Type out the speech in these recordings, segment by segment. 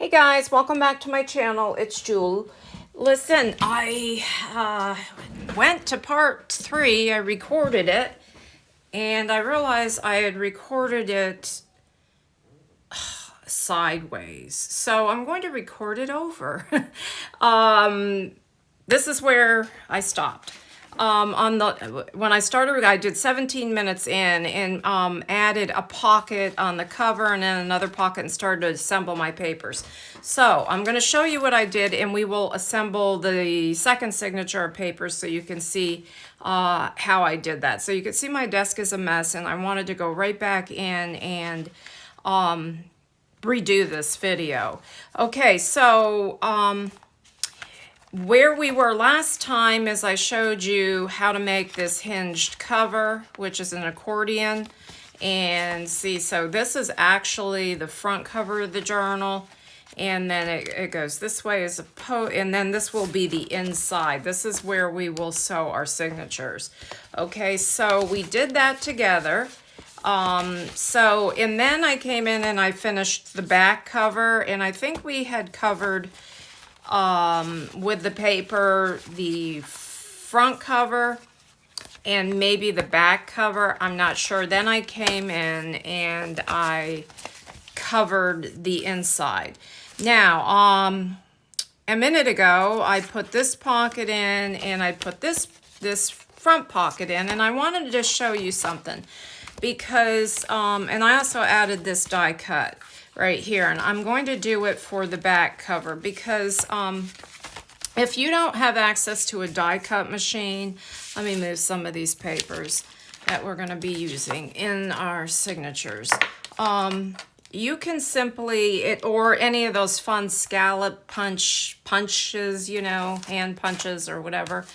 Hey guys, welcome back to my channel. It's Jewel. Listen, I went to part 3. I recorded it, and I realized I had recorded it sideways. So I'm going to record it over. This is where I stopped. When I started, I did 17 minutes in and added a pocket on the cover and then another pocket and started to assemble my papers. So I'm going to show you what I did, and we will assemble the second signature of papers so you can see how I did that. So you can see my desk is a mess, and I wanted to go right back in and redo this video. Okay, so where we were last time is I showed you how to make this hinged cover, which is an accordion. And see, so this is actually the front cover of the journal. And then it goes this way as and then this will be the inside. This is where we will sew our signatures. Okay, so we did that together. And then I came in and I finished the back cover, and I think we had covered with the paper the front cover and maybe the back cover. I'm not sure. Then I came in and I covered the inside. Now, a minute ago, I put this pocket in and I put this front pocket in, and I wanted to just show you something because, and I also added this die cut right here, and I'm going to do it for the back cover because if you don't have access to a die cut machine, let me move some of these papers that we're going to be using in our signatures. You can simply, or any of those fun scallop punches, you know, hand punches or whatever.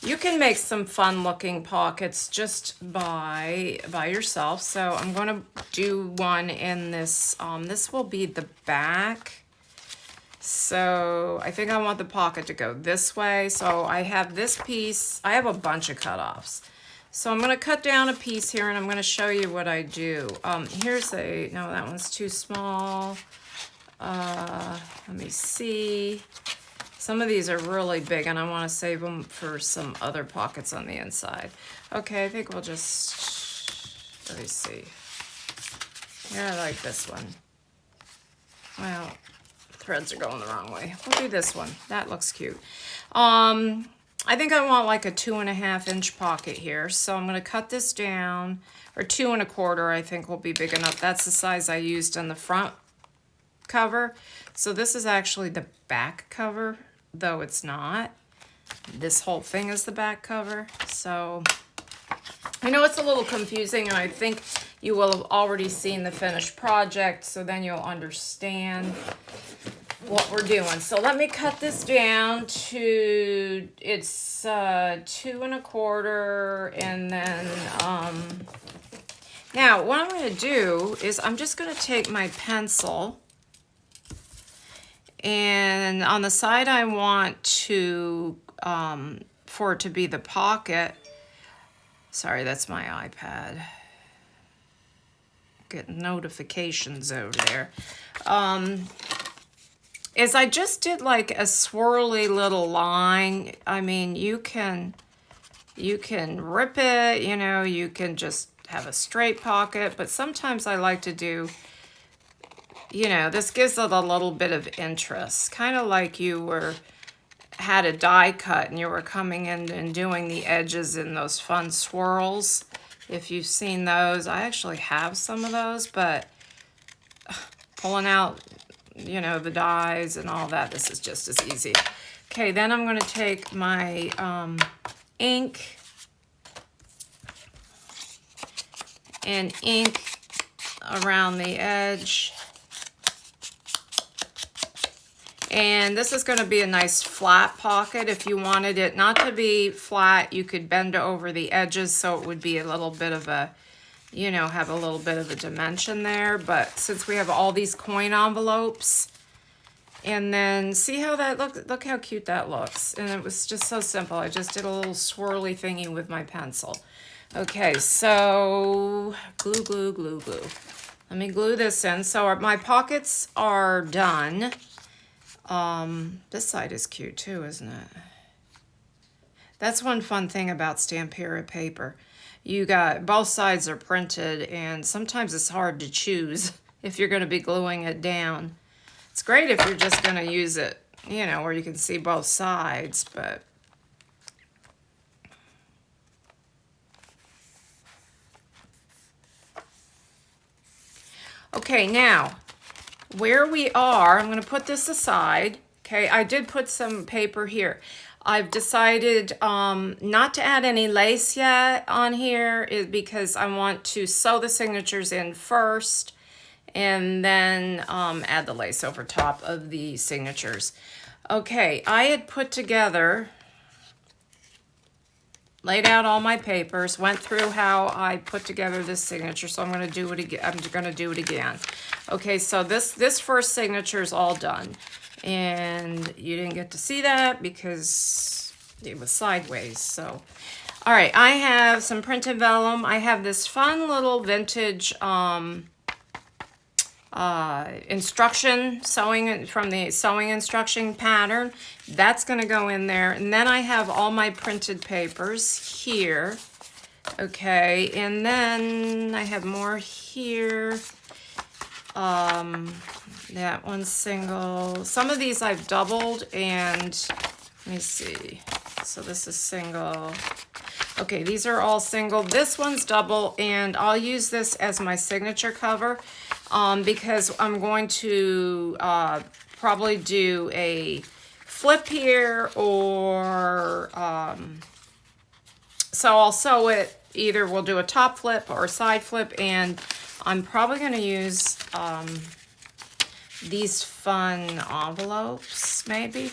You can make some fun looking pockets just by yourself. So I'm going to do one in this. This will be the back. So I think I want the pocket to go this way. So I have this piece. I have a bunch of cutoffs. So I'm going to cut down a piece here, and I'm going to show you what I do. Here's no, that one's too small. Let me see. Some of these are really big, and I want to save them for some other pockets on the inside. Okay, I think we'll just, let me see. Yeah, I like this one. Well, threads are going the wrong way. We'll do this one. That looks cute. I think I want like a 2.5 inch pocket here. So I'm going to cut this down, or 2 1/4 I think will be big enough. That's the size I used on the front cover. So this is actually the back cover, though it's not. This whole thing is the back cover. So I know it's a little confusing, and I think you will have already seen the finished project, so then you'll understand what we're doing. So let me cut this down to, it's 2 1/4, and then now what I'm going to do is I'm just going to take my pencil, and on the side I want to for it to be the pocket. Sorry, that's my iPad. Getting notifications over there. Is I just did like a swirly little line. I mean, you can rip it, you know, you can just have a straight pocket, but sometimes I like to do, you know, this gives it a little bit of interest, kind of like you had a die cut and you were coming in and doing the edges in those fun swirls. If you've seen those, I actually have some of those, but pulling out, you know, the dies and all that, this is just as easy. Okay, then I'm going to take my ink and ink around the edge. And this is going to be a nice flat pocket. If you wanted it not to be flat, you could bend over the edges so it would be a little bit of a, you know, have a little bit of a dimension there. But since we have all these coin envelopes, and then see how that look how cute that looks. And it was just so simple. I just did a little swirly thingy with my pencil. Okay, so glue, glue, glue, glue. Let me glue this in. So my pockets are done. This side is cute too, isn't it? That's one fun thing about Stampera paper. You got, both sides are printed, and sometimes it's hard to choose if you're going to be gluing it down. It's great if you're just going to use it, you know, where you can see both sides, but okay, now, where we are, I'm going to put this aside. Okay, I did put some paper here. I've decided not to add any lace yet on here because I want to sew the signatures in first and then add the lace over top of the signatures. Okay, I had put together, laid out all my papers, went through how I put together this signature, so I'm going to do it again. I'm going to do it again. Okay, so this first signature is all done, and you didn't get to see that because it was sideways. So, all right, I have some printed vellum. I have this fun little vintage instruction sewing from the sewing instruction pattern. That's going to go in there, and then I have all my printed papers here. Okay, and then I have more here. That one's single. Some of these I've doubled, and let me see. So this is single. Okay, these are all single. This one's double, and I'll use this as my signature cover because I'm going to probably do a flip here, or so I'll sew it. Either we'll do a top flip or a side flip, and I'm probably going to use these fun envelopes, maybe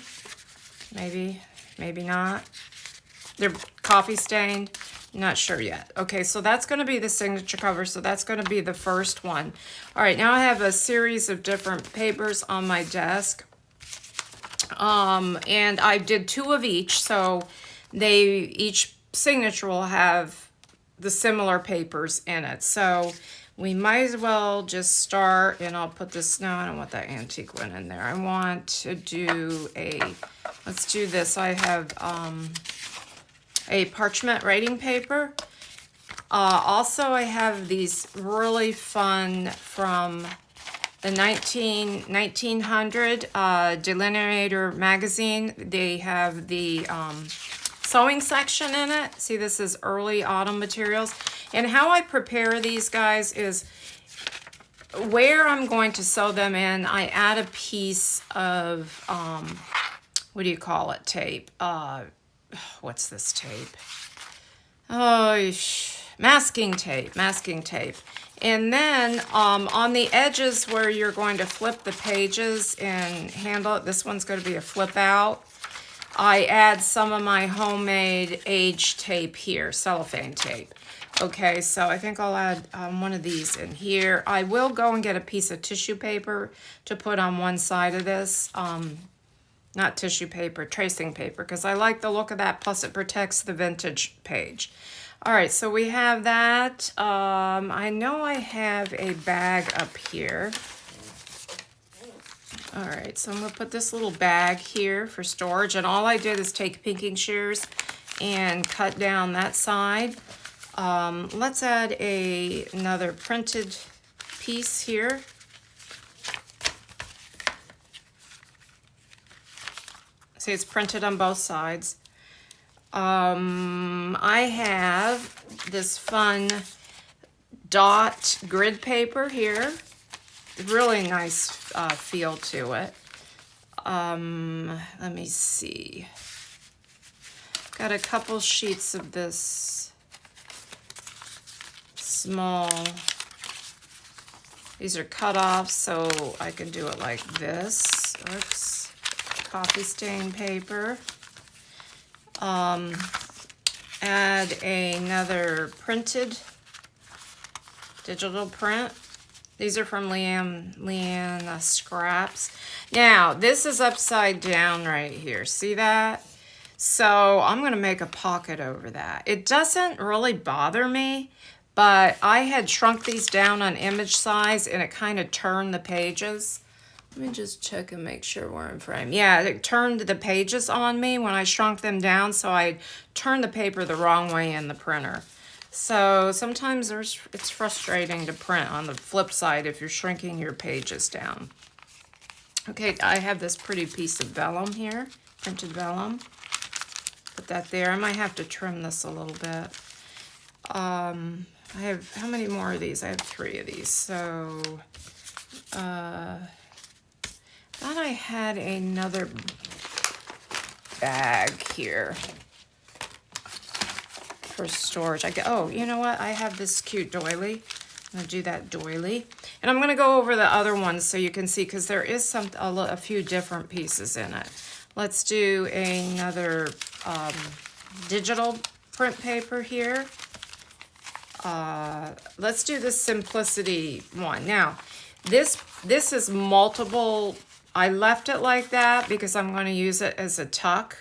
not. They're coffee stained. Not sure yet. Okay, so that's going to be the signature cover. So that's going to be the first one. All right, now I have a series of different papers on my desk. And I did 2 of each. So each signature will have the similar papers in it. So we might as well just start, and I'll put this, no, I don't want that antique one in there. I want to do let's do this. I have a parchment writing paper. Also, I have these really fun from the 1900 Delineator magazine. They have the sewing section in it. See, this is early autumn materials. And how I prepare these, guys, is where I'm going to sew them in, I add a piece of, what do you call it, tape? What's this tape? Oh, masking tape. And then on the edges where you're going to flip the pages and handle it, this one's going to be a flip out. I add some of my homemade age tape here, cellophane tape. Okay, so I think I'll add one of these in here. I will go and get a piece of tissue paper to put on one side of this. Not tissue paper, tracing paper, because I like the look of that, plus it protects the vintage page. All right, so we have that. I know I have a bag up here. All right, so I'm gonna put this little bag here for storage, and all I did is take pinking shears and cut down that side. Let's add another printed piece here. See, it's printed on both sides. I have this fun dot grid paper here. Really nice feel to it. Let me see. Got a couple sheets of this small, these are cut off, so I can do it like this. Oops, coffee stain paper. Add another printed digital print. These are from Leanne Scraps. Now, this is upside down right here. See that? So I'm going to make a pocket over that. It doesn't really bother me, but I had shrunk these down on image size and it kind of turned the pages. Let me just check and make sure we're in frame. Yeah, it turned the pages on me when I shrunk them down, so I turned the paper the wrong way in the printer. So sometimes it's frustrating to print on the flip side if you're shrinking your pages down. Okay, I have this pretty piece of vellum here, printed vellum. Put that there. I might have to trim this a little bit. I have, how many more of these? I have 3 of these. So, thought I had another bag here for storage. Oh, you know what? I have this cute doily. I'm gonna do that doily. And I'm gonna go over the other ones so you can see, because there is a few different pieces in it. Let's do another digital print paper here. Let's do the Simplicity one. Now, this is multiple. I left it like that because I'm going to use it as a tuck.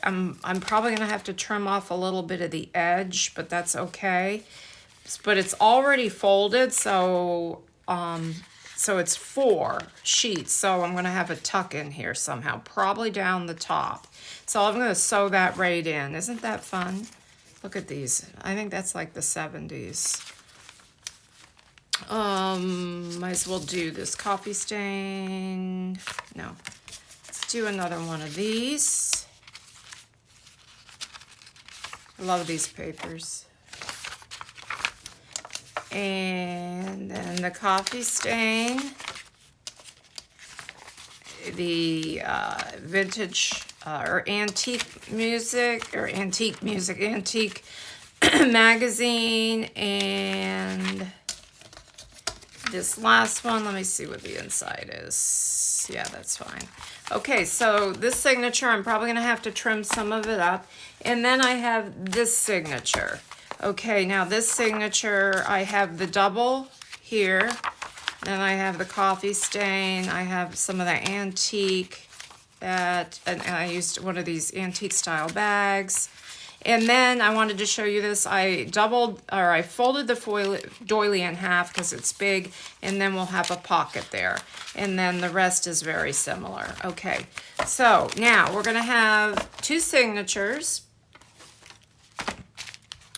I'm probably going to have to trim off a little bit of the edge, but that's okay. But it's already folded, so it's 4 sheets. So I'm going to have a tuck in here somehow, probably down the top. So I'm going to sew that right in. Isn't that fun? Look at these. I think that's like the 70s. Might as well do this coffee stain. No. Let's do another one of these. I love these papers. And then the coffee stain. The vintage or antique magazine, and this last one, let me see what the inside is. Yeah, that's fine. Okay, so this signature, I'm probably gonna have to trim some of it up. And then I have this signature. Okay, now this signature, I have the double here. Then I have the coffee stain. I have some of the antique and I used one of these antique style bags. And then I wanted to show you this. I folded the doily in half because it's big, and then we'll have a pocket there. And then the rest is very similar. Okay, so now we're gonna have 2 signatures.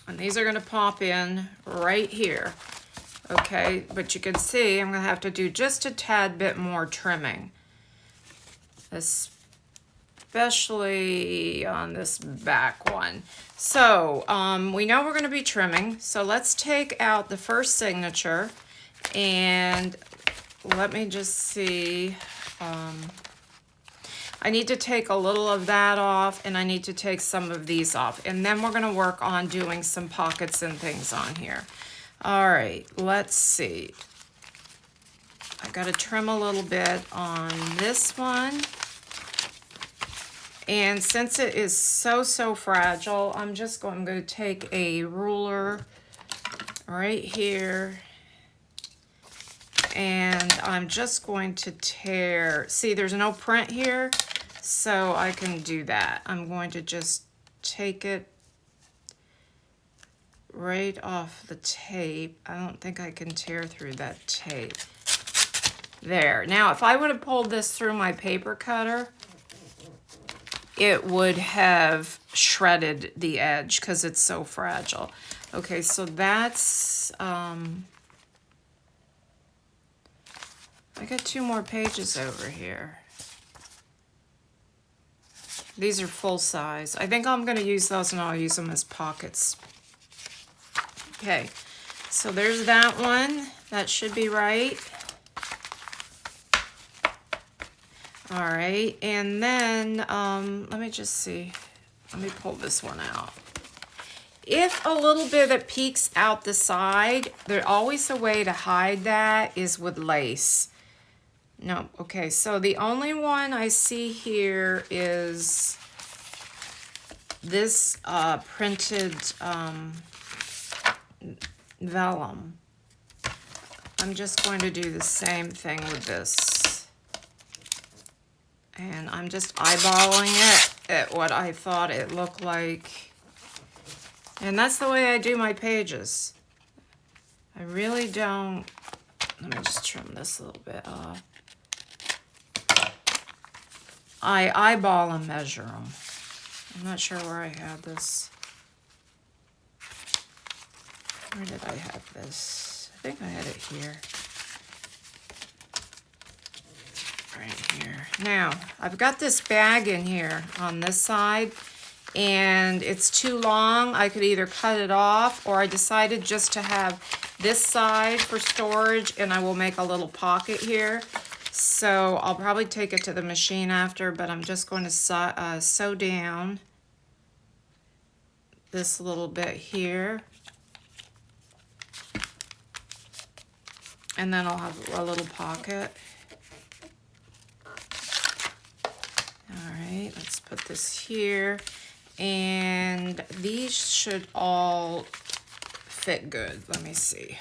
And these are gonna pop in right here. Okay, but you can see I'm gonna have to do just a tad bit more trimming, especially on this back one. So we know we're gonna be trimming, so let's take out the first signature, and let me just see. I need to take a little of that off, and I need to take some of these off, and then we're gonna work on doing some pockets and things on here. All right, let's see. I gotta trim a little bit on this one. And since it is so fragile, I'm going to take a ruler right here. And I'm just going to tear, see there's no print here, so I can do that. I'm going to just take it right off the tape. I don't think I can tear through that tape. There. Now, if I would have pulled this through my paper cutter, it would have shredded the edge because it's so fragile. Okay, so that's, I got 2 more pages over here. These are full size. I think I'm gonna use those and I'll use them as pockets. Okay, so there's that one. That should be right. All right, and then let me just see. Let me pull this one out. If a little bit that peeks out the side, there's always a way to hide that is with lace. No, okay, so the only one I see here is this printed vellum. I'm just going to do the same thing with this. And I'm just eyeballing it at what I thought it looked like. And that's the way I do my pages. I really don't. Let me just trim this a little bit off. I eyeball and measure them. I'm not sure where I had this. Where did I have this? I think I had it here. Right here. Now, I've got this bag in here on this side, and it's too long. I could either cut it off, or I decided just to have this side for storage, and I will make a little pocket here. So I'll probably take it to the machine after, but I'm just going to sew down this little bit here. And then I'll have a little pocket. All right, let's put this here. And these should all fit good. Let me see.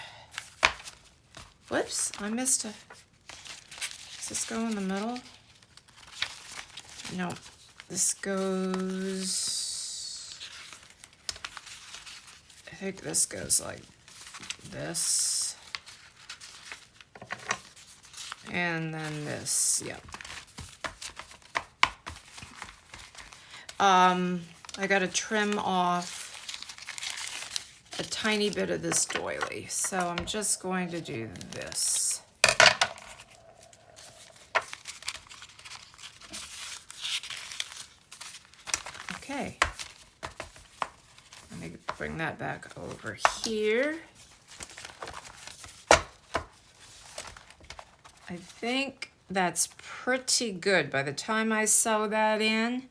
Whoops, I missed a... Does this go in the middle? No, this goes... I think this goes like this. And then this, yep. I gotta trim off a tiny bit of this doily. So I'm just going to do this. Okay. Let me bring that back over here. I think that's pretty good. By the time I sew that in,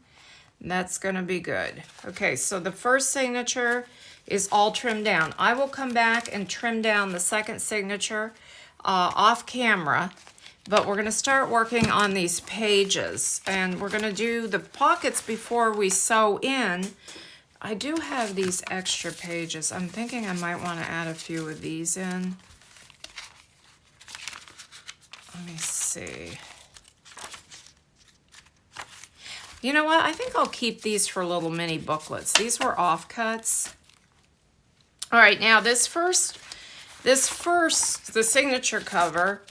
that's gonna be good. Okay, so the first signature is all trimmed down. I will come back and trim down the second signature off camera, but we're gonna start working on these pages, and we're gonna do the pockets before we sew in. I do have these extra pages. I'm thinking I might wanna add a few of these in. Let me see. You know what? I think I'll keep these for little mini booklets. These were offcuts. All right, now the signature cover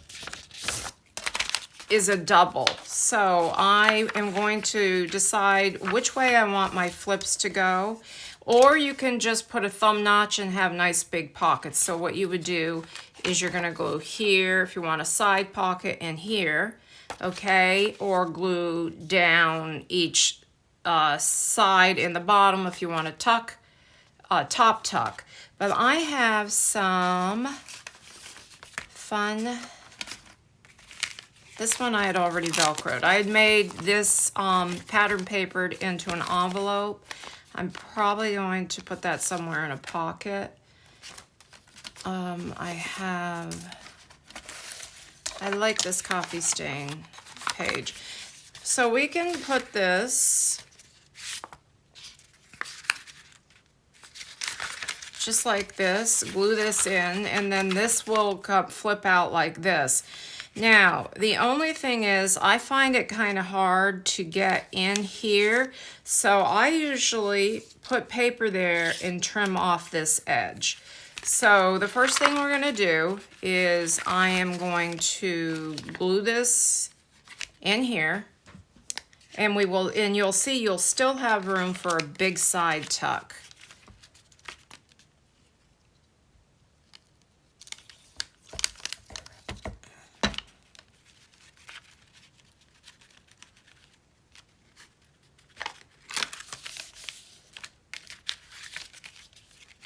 is a double. So I am going to decide which way I want my flips to go. Or you can just put a thumb notch and have nice big pockets. So what you would do is you're gonna glue here if you want a side pocket and here, okay? Or glue down each side in the bottom if you want to tuck, top tuck. But I have some fun, this one I had already Velcroed. I had made this pattern papered into an envelope. I'm probably going to put that somewhere in a pocket. I like this coffee stain page. So we can put this just like this, glue this in, and then this will flip out like this. Now, the only thing is I find it kind of hard to get in here, so I usually put paper there and trim off this edge. So the first thing we're gonna do is I am going to glue this in here, and you'll see you'll still have room for a big side tuck.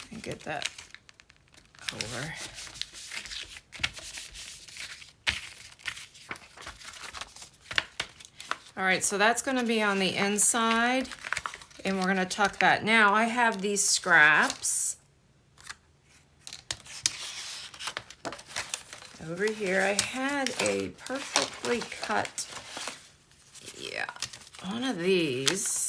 And get that over. All right, so that's going to be on the inside, and we're going to tuck that. Now I have these scraps over here. I had a perfectly cut, yeah, one of these.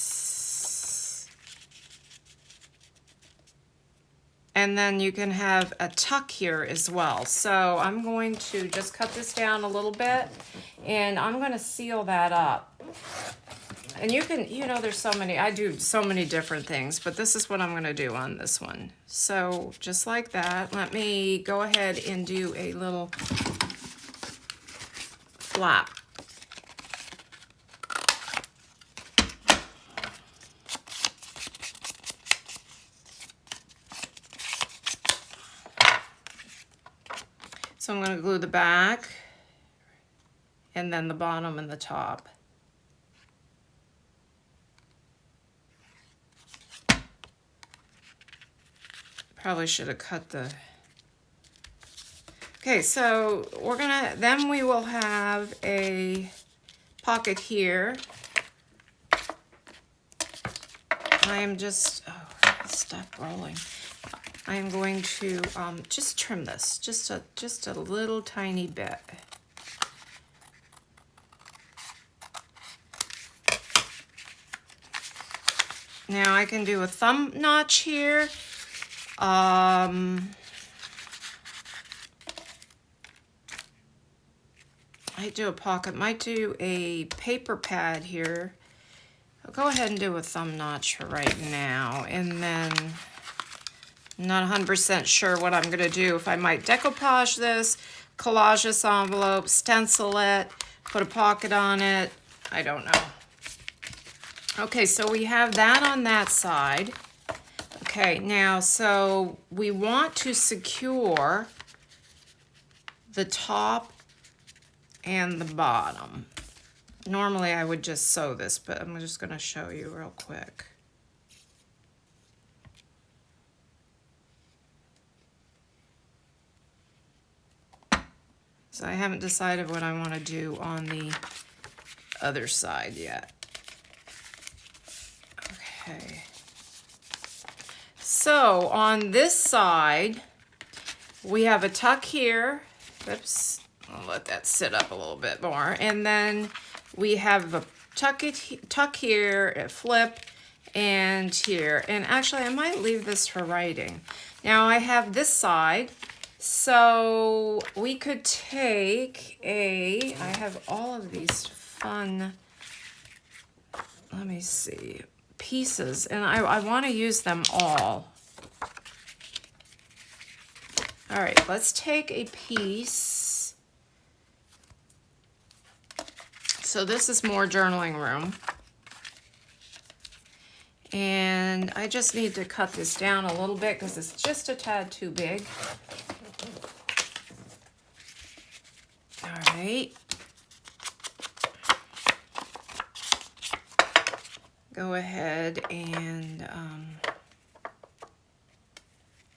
And then you can have a tuck here as well. So I'm going to just cut this down a little bit, and I'm going to seal that up. And you can, you know, there's so many, I do so many different things, but this is what I'm gonna do on this one. So just like that, let me go ahead and do a little flap. So I'm gonna glue the back and then the bottom and the top. Probably should have cut the... Okay, so we're gonna, then we will have a pocket here. I am just, oh, stop rolling. I am going to just trim this, just a little tiny bit. Now I can do a thumb notch here. Might do a pocket, might do a paper pad here. I'll go ahead and do a thumb notch for right now, and then I'm not 100% sure what I'm gonna do. If I might decoupage this, collage this envelope, stencil it, put a pocket on it, I don't know. Okay, so we have that on that side. Okay, now, so we want to secure the top and the bottom. Normally I would just sew this, but I'm just gonna show you real quick. So I haven't decided what I want to do on the other side yet. Okay. So on this side, we have a tuck here. Oops, I'll let that sit up a little bit more. And then we have a tuck here, a flip, and here. And actually, I might leave this for writing. Now I have this side. So we could take I have all of these fun, let me see, pieces, and I want to use them all. All right, let's take a piece. So this is more journaling room. And I just need to cut this down a little bit because it's just a tad too big. All right. Go ahead and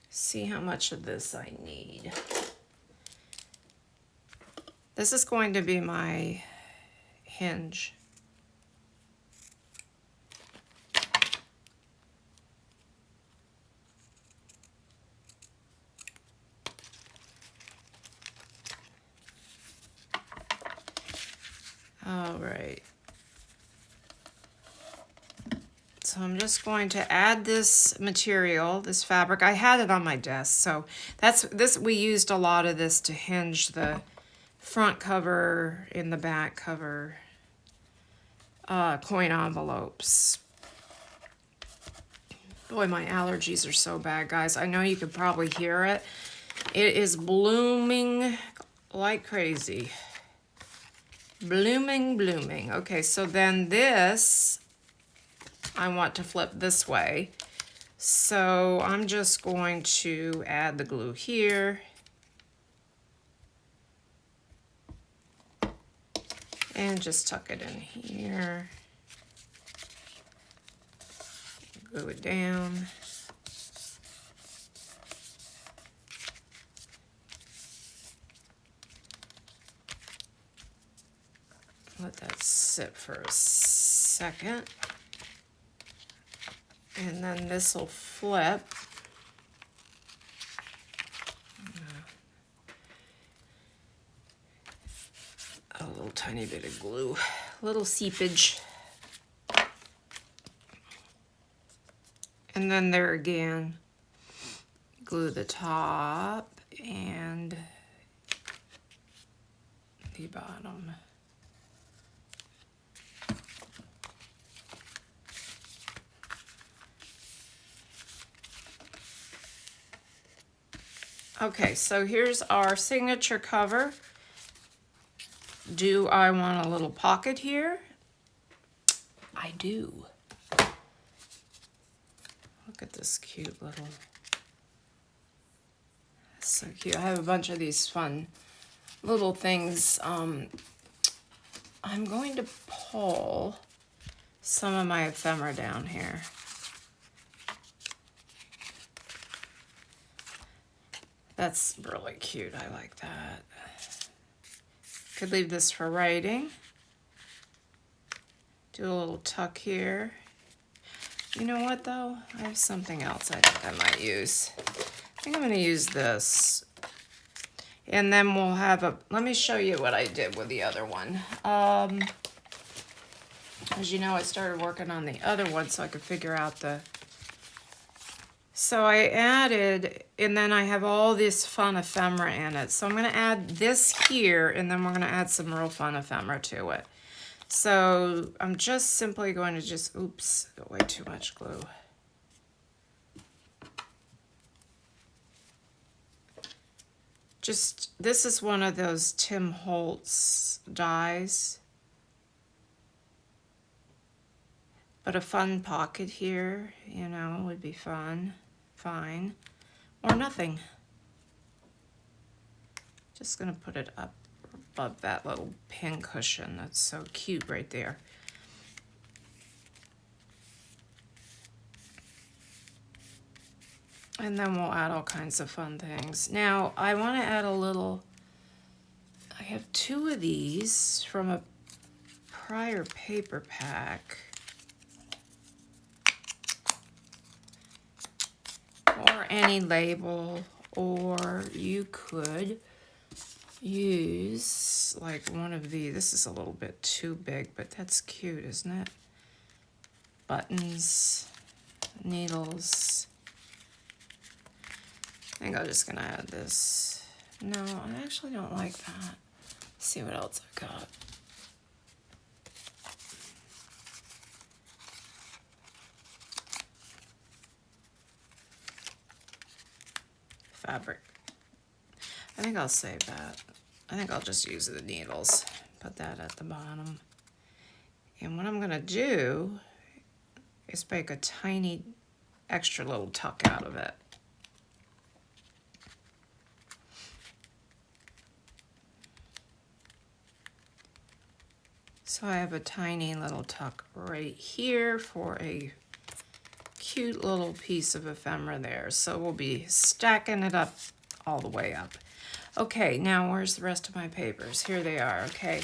see how much of this I need. This is going to be my hinge. All right. So I'm just going to add this material, this fabric. I had it on my desk, so that's this. We used a lot of this to hinge the front cover and the back cover coin envelopes. Boy, my allergies are so bad, guys. I know you could probably hear it. It is blooming like crazy. Blooming, blooming. Okay, so then this, I want to flip this way. So I'm just going to add the glue here. And just tuck it in here. Glue it down. Let that sit for a second. And then this will flip. A little tiny bit of glue, little seepage. And then there again, glue the top and the bottom. Okay, so here's our signature cover. Do I want a little pocket here? I do. Look at this cute little, so cute. I have a bunch of these fun little things. I'm going to pull some of my ephemera down here. That's really cute. I like that. Could leave this for writing. Do a little tuck here. You know what though? I have something else I think I might use. I think I'm going to use this. And then we'll have a, let me show you what I did with the other one. As you know, I started working on the other one so I could figure out the, so I added, and then I have all this fun ephemera in it. So I'm going to add this here, and then we're going to add some real fun ephemera to it. So I'm just simply going to just, oops, got way too much glue. Just, this is one of those Tim Holtz dies. But a fun pocket here, you know, would be fun, fine, or nothing. Just gonna put it up above that little pin cushion. That's so cute right there. And then we'll add all kinds of fun things. Now, I want to add a little, I have 2 of these from a prior paper pack. Or any label, or you could use like one of these. This is a little bit too big, but that's cute, isn't it? Buttons, needles. I think I'm just gonna add this. No, I actually don't like that. Let's see what else I got. Fabric. I think I'll save that. I think I'll just use the needles. Put that at the bottom. And what I'm gonna do is make a tiny extra little tuck out of it. So I have a tiny little tuck right here for a cute little piece of ephemera there. So we'll be stacking it up all the way up. Okay, now where's the rest of my papers? Here they are, okay.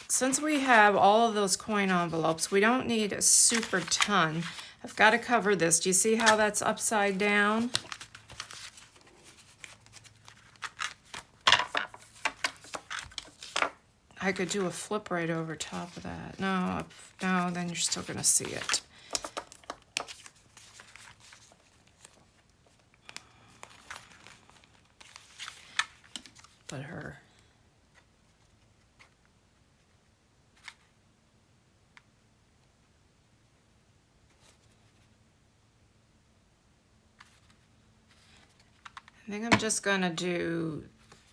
Since we have all of those coin envelopes, we don't need a super ton. I've got to cover this. Do you see how that's upside down? I could do a flip right over top of that. No, no, then you're still gonna see it. Put her. I think I'm just gonna do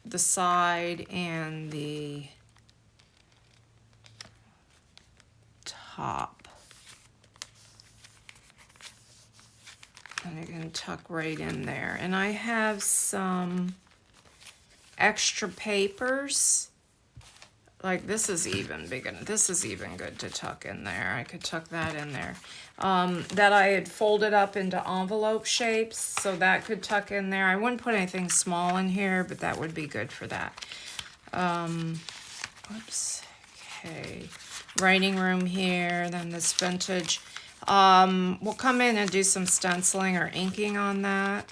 the side and the top. And I can tuck right in there. And I have some extra papers. Like this is even big enough. This is even good to tuck in there. I could tuck that in there. That I had folded up into envelope shapes, so that could tuck in there. I wouldn't put anything small in here, but that would be good for that. Oops. Okay. Writing room here, then this vintage. We'll come in and do some stenciling or inking on that.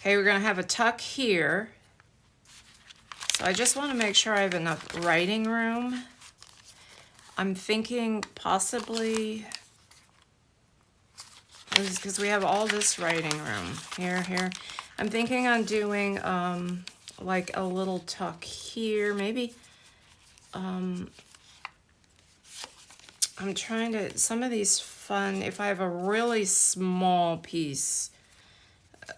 Okay, we're gonna have a tuck here. So I just wanna make sure I have enough writing room. I'm thinking possibly, because we have all this writing room here. I'm thinking on doing like a little tuck here, maybe. I'm trying to, some of these fun, if I have a really small piece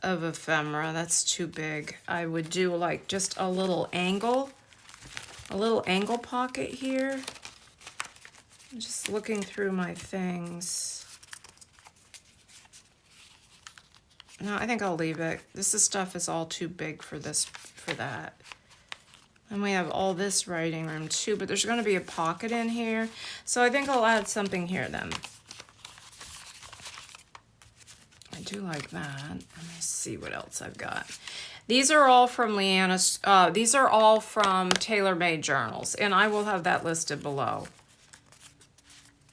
of ephemera, that's too big, I would do like just a little angle pocket here. I'm just looking through my things. No, I think I'll leave it. Stuff is all too big for that. And we have all this writing room too, but there's gonna be a pocket in here. So I think I'll add something here then. I do like that. Let me see what else I've got. These are all from Leanna's, these are all from Tailor Made Journals, and I will have that listed below.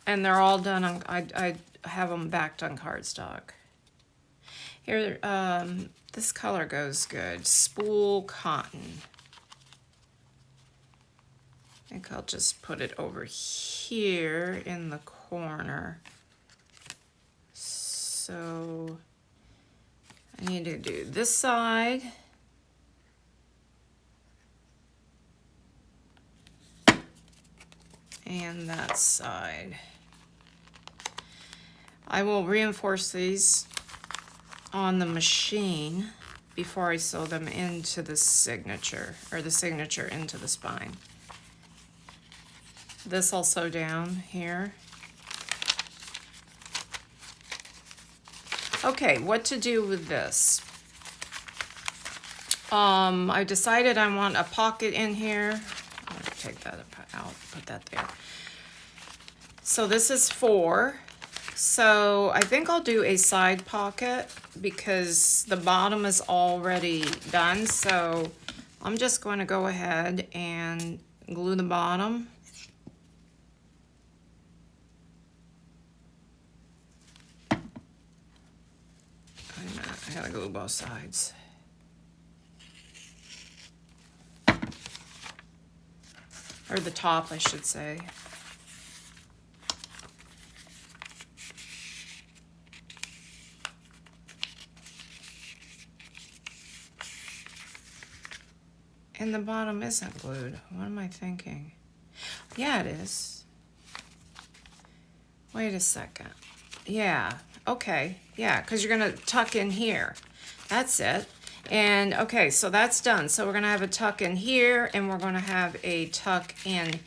And they're all done on, I have them backed on cardstock. Here, this color goes good. Spool cotton. I think I'll just put it over here in the corner. So I need to do this side. And that side. I will reinforce these on the machine before I sew them into the signature, or the signature into the spine. This I'll sew down here. Okay, what to do with this? I decided I want a pocket in here. I'm gonna take that out, put that there. So this is 4. So I think I'll do a side pocket because the bottom is already done. So I'm just going to go ahead and glue the bottom. I gotta glue both sides. Or the top, I should say. And the bottom isn't glued. What am I thinking? Yeah, it is. Wait a second. Yeah, okay. Yeah, because you're gonna tuck in here. That's it. And okay, so that's done. So we're gonna have a tuck in here and we're gonna have a tuck in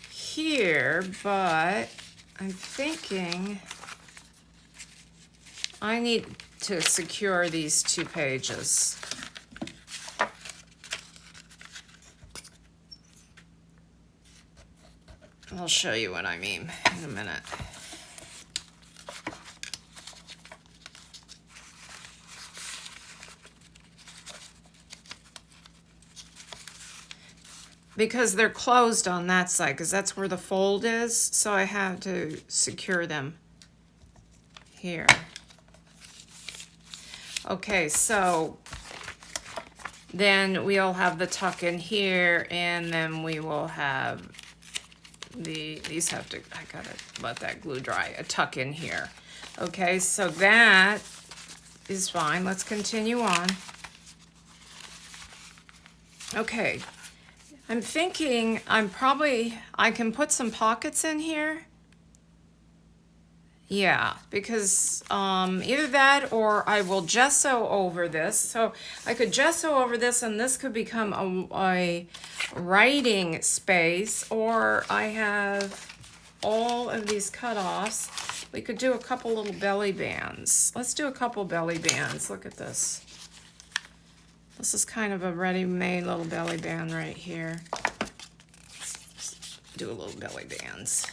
here, but I'm thinking I need to secure these 2 pages. I'll show you what I mean in a minute. Because they're closed on that side, because that's where the fold is, so I have to secure them here. Okay, so then we'll have the tuck in here, and then we will have these have to, I gotta let that glue dry, a tuck in here. Okay, so that is fine. Let's continue on. Okay. I'm thinking I can put some pockets in here. Yeah, because either that or I will gesso over this. So I could gesso over this and this could become a writing space, or I have all of these cutoffs. We could do a couple little belly bands. Let's do a couple belly bands. Look at this. This is kind of a ready-made little belly band right here. Let's do a little belly bands.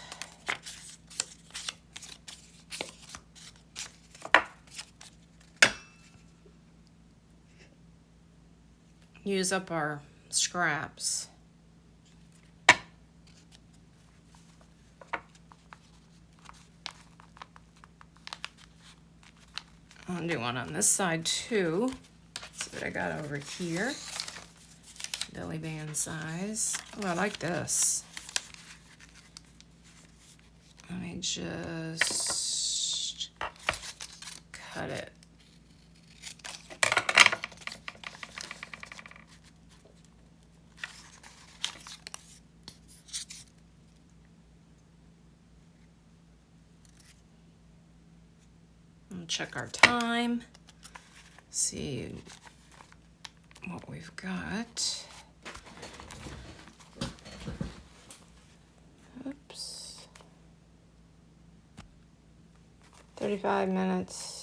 Use up our scraps. I'll do one on this side too. See what I got over here. Belly band size. Oh, I like this. Let me just cut it. We'll check our time. See what we've got. Oops. 35 minutes.